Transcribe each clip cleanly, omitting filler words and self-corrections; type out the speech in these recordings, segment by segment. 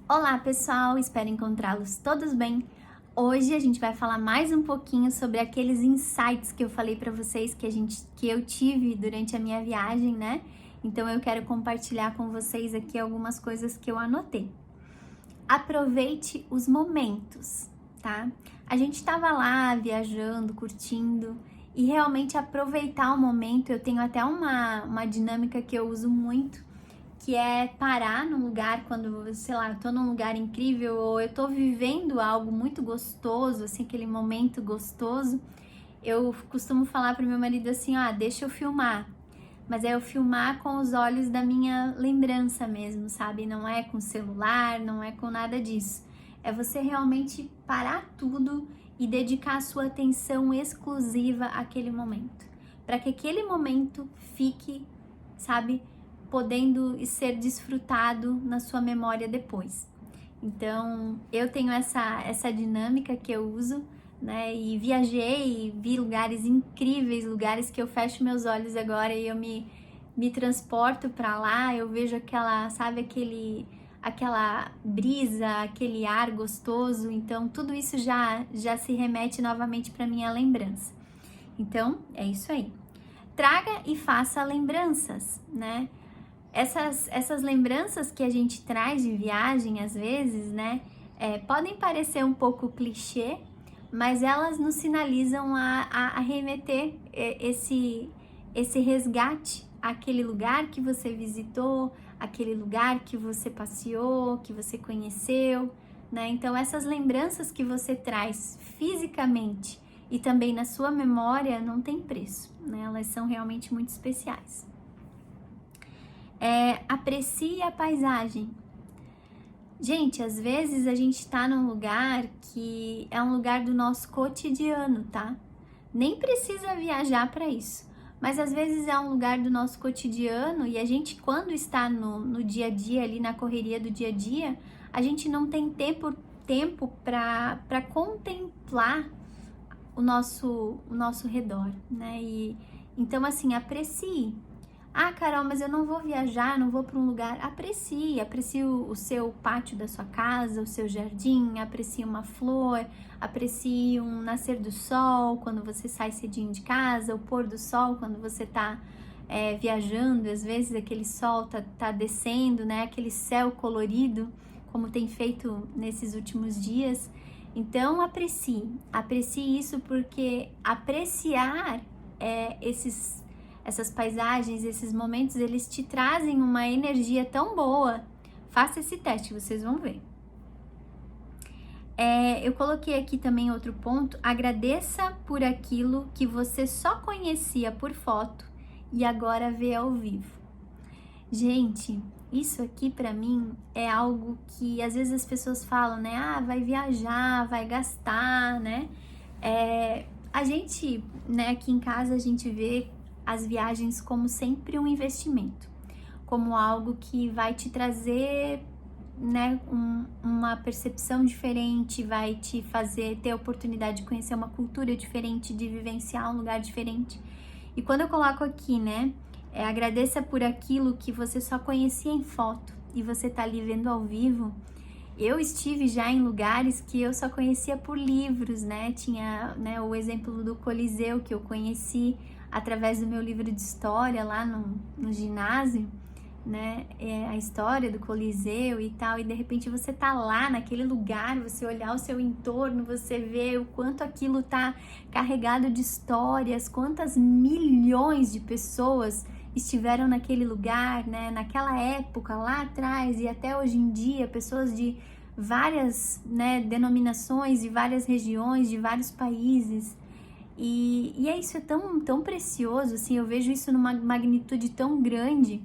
Olá pessoal, espero encontrá-los todos bem. Hoje a gente vai falar mais um pouquinho sobre aqueles insights que eu falei para vocês que eu tive durante a minha viagem, né? Então eu quero compartilhar com vocês aqui algumas coisas que eu anotei. Aproveite os momentos, tá? A gente estava lá viajando, curtindo e realmente aproveitar o momento. Eu tenho até uma dinâmica que eu uso muito, que é parar num lugar quando, sei lá, eu tô num lugar incrível ou eu tô vivendo algo muito gostoso, assim, aquele momento gostoso. Eu costumo falar pro meu marido assim, deixa eu filmar. Mas é eu filmar com os olhos da minha lembrança mesmo, sabe? Não é com celular, não é com nada disso. É você realmente parar tudo e dedicar a sua atenção exclusiva àquele momento. Para que aquele momento fique, sabe, podendo ser desfrutado na sua memória depois. Então, eu tenho essa dinâmica que eu uso, né? E viajei, vi lugares incríveis, lugares que eu fecho meus olhos agora e eu me transporto para lá, eu vejo aquela, sabe, aquela brisa, aquele ar gostoso. Então, tudo isso já se remete novamente para minha lembrança. Então, é isso aí. Traga e faça lembranças, né? Essas lembranças que a gente traz de viagem, às vezes, né, podem parecer um pouco clichê, mas elas nos sinalizam a remeter esse resgate àquele lugar que você visitou, aquele lugar que você passeou, que você conheceu, né? Então, essas lembranças que você traz fisicamente e também na sua memória não tem preço, né? Elas são realmente muito especiais. Aprecie a paisagem. Gente, às vezes a gente tá num lugar que é um lugar do nosso cotidiano, tá? Nem precisa viajar para isso, mas às vezes é um lugar do nosso cotidiano e a gente, quando está no dia a dia, ali na correria do dia a dia, a gente não tem tempo para contemplar o nosso redor, né? E então, assim, aprecie. Carol, mas eu não vou viajar, não vou para um lugar. Aprecie o seu pátio da sua casa, o seu jardim, aprecie uma flor, aprecie um nascer do sol quando você sai cedinho de casa, o pôr do sol quando você tá viajando, às vezes aquele sol tá descendo, né? Aquele céu colorido, como tem feito nesses últimos dias. Então, aprecie isso, porque apreciar essas paisagens, esses momentos, eles te trazem uma energia tão boa. Faça esse teste, vocês vão ver. Eu coloquei aqui também outro ponto: agradeça por aquilo que você só conhecia por foto e agora vê ao vivo. Gente, isso aqui para mim é algo que às vezes as pessoas falam, né? Vai viajar, vai gastar, né? A gente, né, aqui em casa a gente vê as viagens como sempre um investimento, como algo que vai te trazer, né, uma percepção diferente, vai te fazer ter a oportunidade de conhecer uma cultura diferente, de vivenciar um lugar diferente. E quando eu coloco aqui, né, agradeça por aquilo que você só conhecia em foto e você tá ali vendo ao vivo. Eu estive já em lugares que eu só conhecia por livros, né? Tinha, né, o exemplo do Coliseu, que eu conheci através do meu livro de história lá no ginásio, né? A história do Coliseu e tal, e de repente você tá lá naquele lugar, você olhar o seu entorno, você vê o quanto aquilo tá carregado de histórias, quantas milhões de pessoas estiveram naquele lugar, né? Naquela época, lá atrás e até hoje em dia, pessoas de várias, né, denominações, de várias regiões, de vários países. E isso é tão precioso, assim, eu vejo isso numa magnitude tão grande,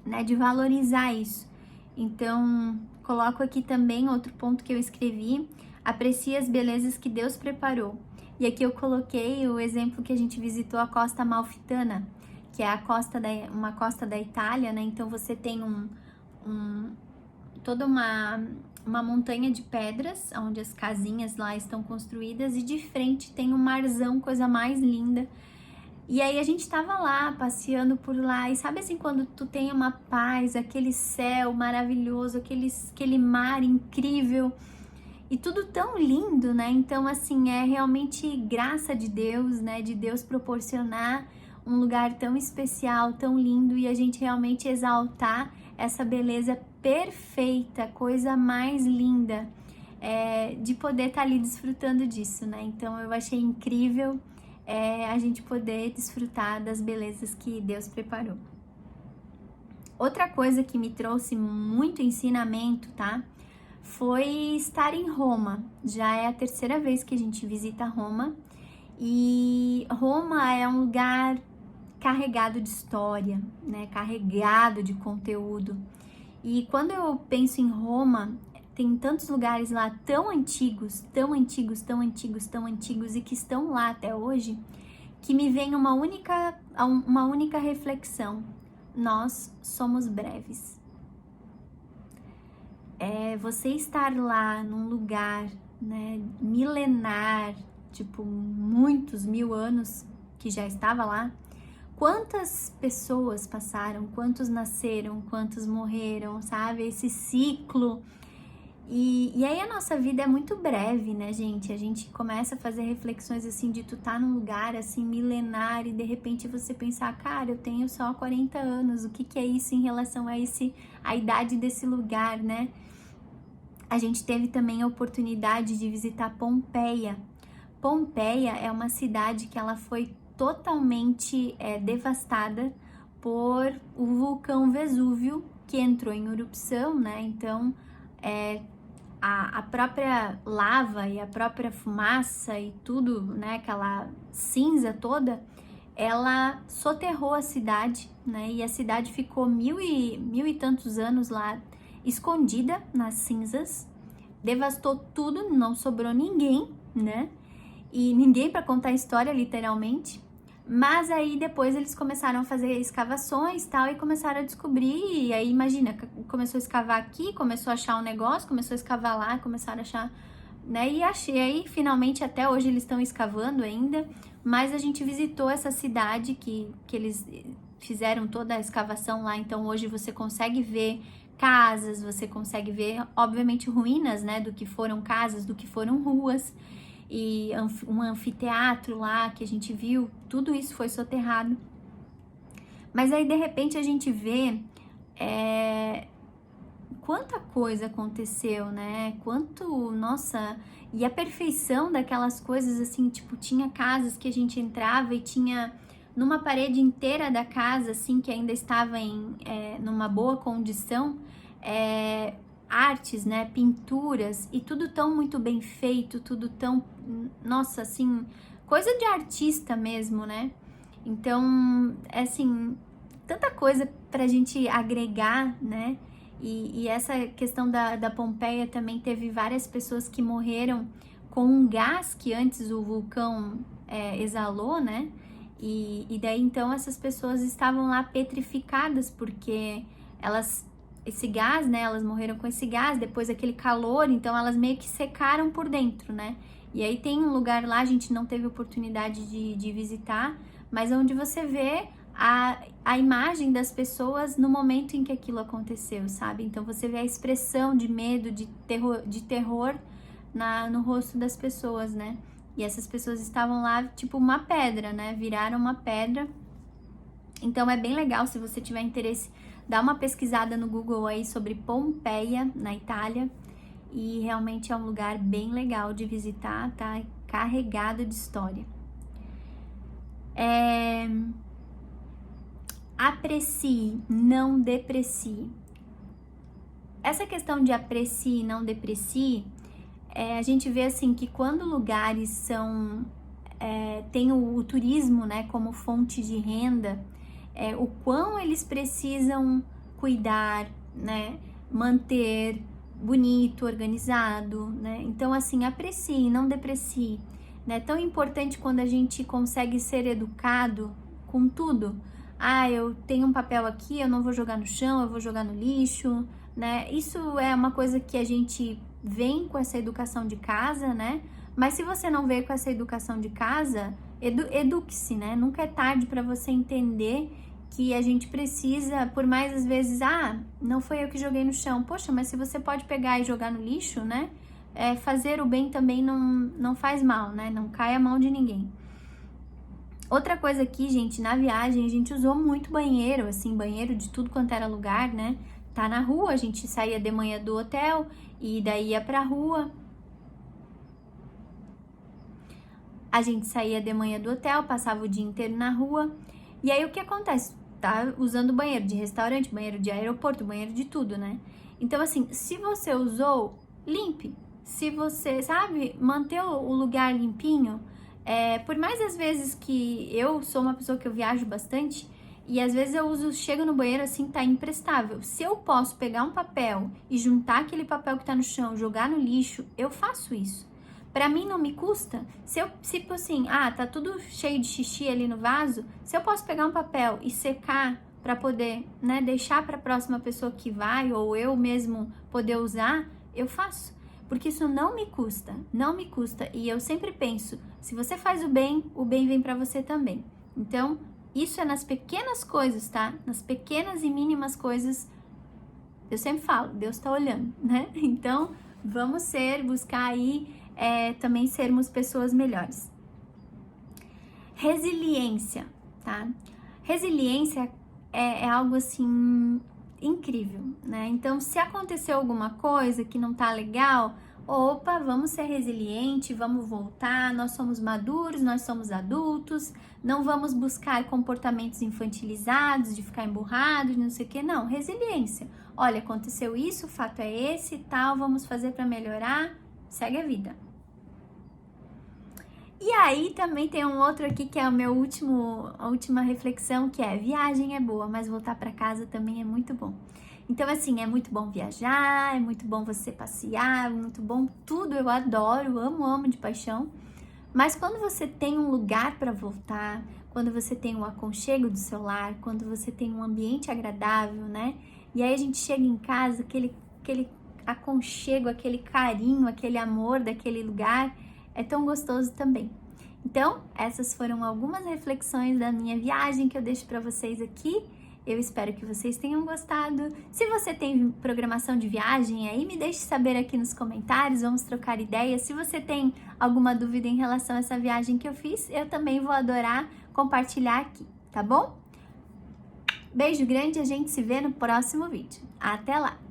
né, de valorizar isso. Então, coloco aqui também outro ponto que eu escrevi: aprecie as belezas que Deus preparou. E aqui eu coloquei o exemplo que a gente visitou, a Costa Amalfitana, que é uma costa da Itália, né? Então você tem toda uma montanha de pedras, onde as casinhas lá estão construídas, e de frente tem um marzão, coisa mais linda. E aí a gente tava lá, passeando por lá, e sabe assim, quando tu tem uma paz, aquele céu maravilhoso, aquele mar incrível, e tudo tão lindo, né? Então, assim, é realmente graça de Deus, né? De Deus proporcionar um lugar tão especial, tão lindo, e a gente realmente exaltar essa beleza perfeita, coisa mais linda, de poder estar ali desfrutando disso, né? Então, eu achei incrível a gente poder desfrutar das belezas que Deus preparou. Outra coisa que me trouxe muito ensinamento, tá? Foi estar em Roma. Já é a terceira vez que a gente visita Roma. E Roma é um lugar carregado de história, né? Carregado de conteúdo. E quando eu penso em Roma, tem tantos lugares lá tão antigos, tão antigos, tão antigos, tão antigos e que estão lá até hoje, que me vem uma única reflexão: nós somos breves. Você estar lá num lugar, né, milenar, tipo muitos mil anos que já estava lá, quantas pessoas passaram, quantos nasceram, quantos morreram, sabe? Esse ciclo. E aí a nossa vida é muito breve, né, gente? A gente começa a fazer reflexões assim de tu tá num lugar assim milenar e de repente você pensar, cara, eu tenho só 40 anos, o que é isso em relação a idade desse lugar, né? A gente teve também a oportunidade de visitar Pompeia. Pompeia é uma cidade que ela foi totalmente devastada por o vulcão Vesúvio, que entrou em erupção, né? Então, a própria lava e a própria fumaça e tudo, né? Aquela cinza toda, ela soterrou a cidade, né? E a cidade ficou mil e tantos anos lá, escondida nas cinzas, devastou tudo, não sobrou ninguém, né? E ninguém para contar a história, literalmente. Mas aí depois eles começaram a fazer escavações e tal, e começaram a descobrir, e aí imagina, começou a escavar aqui, começou a achar um negócio, começou a escavar lá, começaram a achar, né? E aí finalmente até hoje eles estão escavando ainda, mas a gente visitou essa cidade que eles fizeram toda a escavação lá, então hoje você consegue ver casas, você consegue ver, obviamente, ruínas, né, do que foram casas, do que foram ruas, e um anfiteatro lá que a gente viu, tudo isso foi soterrado. Mas aí, de repente, a gente vê quanta coisa aconteceu, né? Nossa, e a perfeição daquelas coisas, assim, tipo, tinha casas que a gente entrava e tinha numa parede inteira da casa, assim, que ainda estava numa boa condição, artes, né, pinturas, e tudo tão muito bem feito, tudo tão, nossa, assim, coisa de artista mesmo, né? Então, assim, tanta coisa pra gente agregar, né? E essa questão da Pompeia também teve várias pessoas que morreram com um gás que antes o vulcão exalou, né? E daí então essas pessoas estavam lá petrificadas porque esse gás, né? Elas morreram com esse gás, depois aquele calor, então elas meio que secaram por dentro, né? E aí tem um lugar lá, a gente não teve oportunidade de visitar, mas onde você vê a imagem das pessoas no momento em que aquilo aconteceu, sabe? Então você vê a expressão de medo, de terror no rosto das pessoas, né? E essas pessoas estavam lá, tipo uma pedra, né? Viraram uma pedra. Então é bem legal, se você tiver interesse, dá uma pesquisada no Google aí sobre Pompeia, na Itália. E realmente é um lugar bem legal de visitar, tá? Carregado de história. Aprecie, não deprecie. Essa questão de aprecie e não deprecie, a gente vê assim que quando lugares tem o turismo, né, como fonte de renda, o quão eles precisam cuidar, né, manter bonito, organizado, né? Então assim, aprecie, não deprecie, né? É tão importante quando a gente consegue ser educado com tudo. Eu tenho um papel aqui, eu não vou jogar no chão, eu vou jogar no lixo, né? Isso é uma coisa que a gente vem com essa educação de casa, né? Mas se você não veio com essa educação de casa, eduque-se, né? Nunca é tarde para você entender que a gente precisa, por mais às vezes, não foi eu que joguei no chão. Poxa, mas se você pode pegar e jogar no lixo, né? Fazer o bem também não faz mal, né? Não cai a mão de ninguém. Outra coisa aqui, gente, na viagem a gente usou muito banheiro, assim, banheiro de tudo quanto era lugar, né? Tá na rua, a gente saía de manhã do hotel e daí ia pra rua. A gente saía de manhã do hotel, passava o dia inteiro na rua. E aí o que acontece? Tá usando banheiro de restaurante, banheiro de aeroporto, banheiro de tudo, né? Então, assim, se você usou, limpe. Se você, sabe, manter o lugar limpinho. Por mais às vezes que eu sou uma pessoa que eu viajo bastante, e às vezes chego no banheiro assim, tá imprestável. Se eu posso pegar um papel e juntar aquele papel que tá no chão, jogar no lixo, eu faço isso. Pra mim não me custa. Se tipo assim, tá tudo cheio de xixi ali no vaso, se eu posso pegar um papel e secar pra poder, né, deixar pra próxima pessoa que vai, ou eu mesmo poder usar, eu faço. Porque isso não me custa, não me custa. E eu sempre penso, se você faz o bem vem pra você também. Então, isso é nas pequenas coisas, tá? Nas pequenas e mínimas coisas, eu sempre falo, Deus tá olhando, né? Então, vamos buscar aí também sermos pessoas melhores. Resiliência, tá? Resiliência é algo assim incrível, né? Então, se aconteceu alguma coisa que não tá legal, vamos ser resilientes, vamos voltar, nós somos maduros, nós somos adultos, não vamos buscar comportamentos infantilizados, de ficar emburrados, não sei o que, não, resiliência. Olha, aconteceu isso, o fato é esse, tal, vamos fazer para melhorar, segue a vida. E aí também tem um outro aqui que é a última reflexão, que é: viagem é boa, mas voltar para casa também é muito bom. Então, assim, é muito bom viajar, é muito bom você passear, é muito bom tudo, eu adoro, amo de paixão. Mas quando você tem um lugar para voltar, quando você tem o aconchego do seu lar, quando você tem um ambiente agradável, né? E aí a gente chega em casa, aquele aconchego, aquele carinho, aquele amor daquele lugar, é tão gostoso também. Então, essas foram algumas reflexões da minha viagem que eu deixo para vocês aqui. Eu espero que vocês tenham gostado. Se você tem programação de viagem aí, me deixe saber aqui nos comentários, vamos trocar ideias. Se você tem alguma dúvida em relação a essa viagem que eu fiz, eu também vou adorar compartilhar aqui, tá bom? Beijo grande, a gente se vê no próximo vídeo. Até lá!